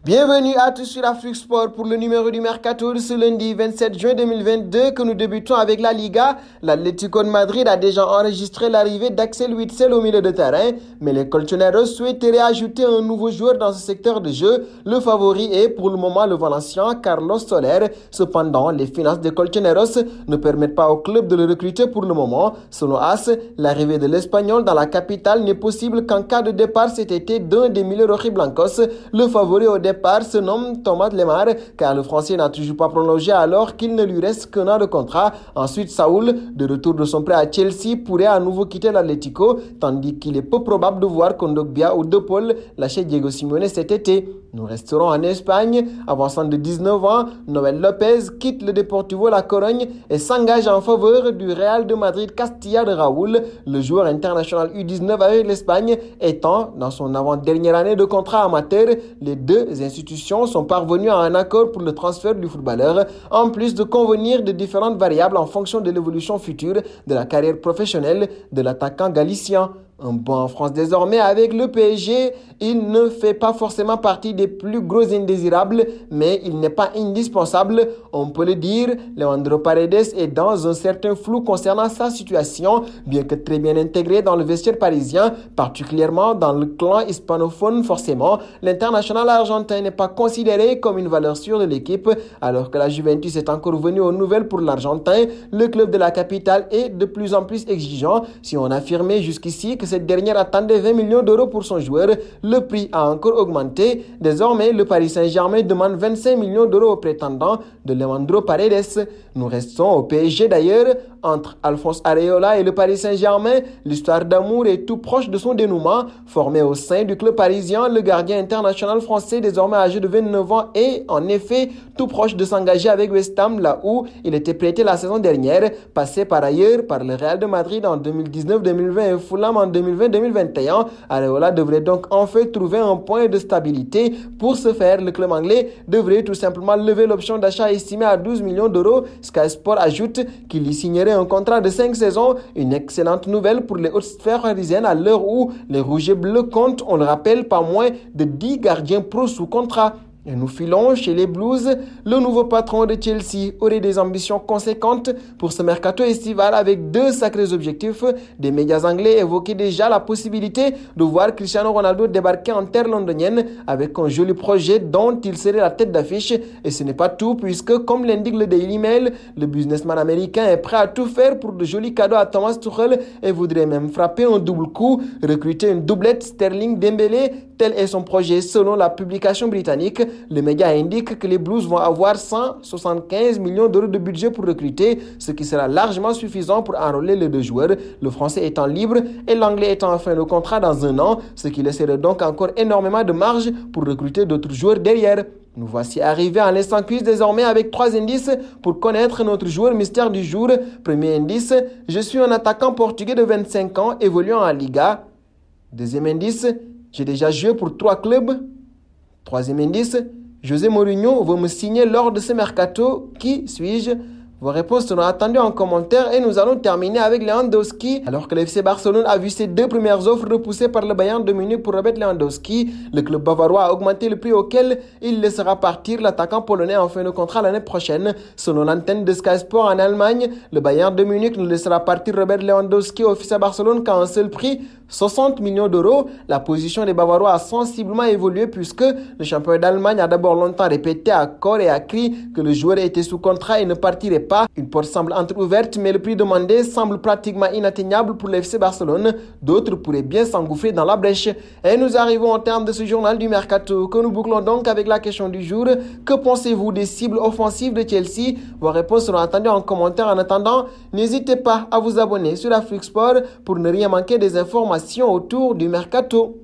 Bienvenue à tous sur Afrique Sport pour le numéro du Mercato de ce lundi 27 juin 2022 que nous débutons avec la Liga. L'Atlético de Madrid a déjà enregistré l'arrivée d'Axel Witsel au milieu de terrain, mais les Colchoneros souhaiteraient ajouter un nouveau joueur dans ce secteur de jeu. Le favori est pour le moment le Valencien Carlos Soler. Cependant, les finances des Colchoneros ne permettent pas au club de le recruter pour le moment. Selon AS, l'arrivée de l'Espagnol dans la capitale n'est possible qu'en cas de départ cet été d'un des milieux rojiblancos. Le favori au départ se nomme Thomas Lemar, car le Français n'a toujours pas prolongé alors qu'il ne lui reste qu'un an de contrat. Ensuite, Saúl, de retour de son prêt à Chelsea, pourrait à nouveau quitter l'Atlético, tandis qu'il est peu probable de voir Kondogbia ou De Paul lâcher Diego Simeone cet été. Nous resterons en Espagne. Avançant de 19 ans, Noel Lopez quitte le Deportivo La Corogne et s'engage en faveur du Real de Madrid Castilla de Raúl. Le joueur international U19 avec l'Espagne étant dans son avant-dernière année de contrat amateur. Les deux institutions sont parvenues à un accord pour le transfert du footballeur, en plus de convenir de différentes variables en fonction de l'évolution future de la carrière professionnelle de l'attaquant galicien. Un banc en France désormais avec le PSG, il ne fait pas forcément partie des plus gros indésirables, mais il n'est pas indispensable, on peut le dire. Leandro Paredes est dans un certain flou concernant sa situation, bien que très bien intégré dans le vestiaire parisien, particulièrement dans le clan hispanophone forcément. L'international argentin n'est pas considéré comme une valeur sûre de l'équipe, alors que la Juventus est encore venue aux nouvelles pour l'Argentin. Le club de la capitale est de plus en plus exigeant. Si on affirmait jusqu'ici que cette dernière attendait 20 millions d'euros pour son joueur, le prix a encore augmenté. Désormais, le Paris Saint-Germain demande 25 millions d'euros aux prétendants de Leandro Paredes. Nous restons au PSG d'ailleurs. Entre Alphonse Areola et le Paris Saint-Germain, l'histoire d'amour est tout proche de son dénouement. Formé au sein du club parisien, le gardien international français désormais âgé de 29 ans est en effet tout proche de s'engager avec West Ham, là où il était prêté la saison dernière, passé par ailleurs par le Real de Madrid en 2019-2020 et Fulham en 2020-2021. Areola devrait donc enfin trouver un point de stabilité. Pour ce faire, le club anglais devrait tout simplement lever l'option d'achat estimée à 12 millions d'euros. Sky Sport ajoute qu'il y signerait un contrat de 5 saisons, une excellente nouvelle pour les hautes sphères parisiennes à l'heure où les Rouges et Bleus comptent, on le rappelle, pas moins de 10 gardiens pro sous contrat. Et nous filons chez les Blues. Le nouveau patron de Chelsea aurait des ambitions conséquentes pour ce mercato estival avec deux sacrés objectifs. Des médias anglais évoquaient déjà la possibilité de voir Cristiano Ronaldo débarquer en terre londonienne avec un joli projet dont il serait la tête d'affiche. Et ce n'est pas tout puisque, comme l'indique le Daily Mail, le businessman américain est prêt à tout faire pour de jolis cadeaux à Thomas Tuchel et voudrait même frapper un double coup, recruter une doublette Sterling-Dembélé. Tel est son projet selon la publication britannique. Les médias indiquent que les Blues vont avoir 175 millions d'euros de budget pour recruter, ce qui sera largement suffisant pour enrôler les deux joueurs, le français étant libre et l'anglais étant en fin de contrat dans un an, ce qui laisserait donc encore énormément de marge pour recruter d'autres joueurs derrière. Nous voici arrivés à l'instant quiz désormais avec 3 indices pour connaître notre joueur mystère du jour. Premier indice, je suis un attaquant portugais de 25 ans évoluant en Liga. Deuxième indice, j'ai déjà joué pour 3 clubs. Troisième indice, José Mourinho veut me signer lors de ce mercato. Qui suis-je? Vos réponses seront attendues en commentaire et nous allons terminer avec Lewandowski. Alors que le FC Barcelone a vu ses deux premières offres repoussées par le Bayern de Munich pour Robert Lewandowski, le club bavarois a augmenté le prix auquel il laissera partir l'attaquant polonais en fin de contrat l'année prochaine. Selon l'antenne de Sky Sport en Allemagne, le Bayern de Munich ne laissera partir Robert Lewandowski au FC Barcelone qu'à un seul prix, 60 millions d'euros. La position des Bavarois a sensiblement évolué puisque le champion d'Allemagne a d'abord longtemps répété à corps et à cri que le joueur était sous contrat et ne partirait pas. Une porte semble entrouverte, mais le prix demandé semble pratiquement inatteignable pour le FC Barcelone. D'autres pourraient bien s'engouffrer dans la brèche. Et nous arrivons au terme de ce journal du Mercato, que nous bouclons donc avec la question du jour. Que pensez-vous des cibles offensives de Chelsea? Vos réponses seront attendues en commentaire. En attendant, n'hésitez pas à vous abonner sur Afrique Sport pour ne rien manquer des informations autour du Mercato.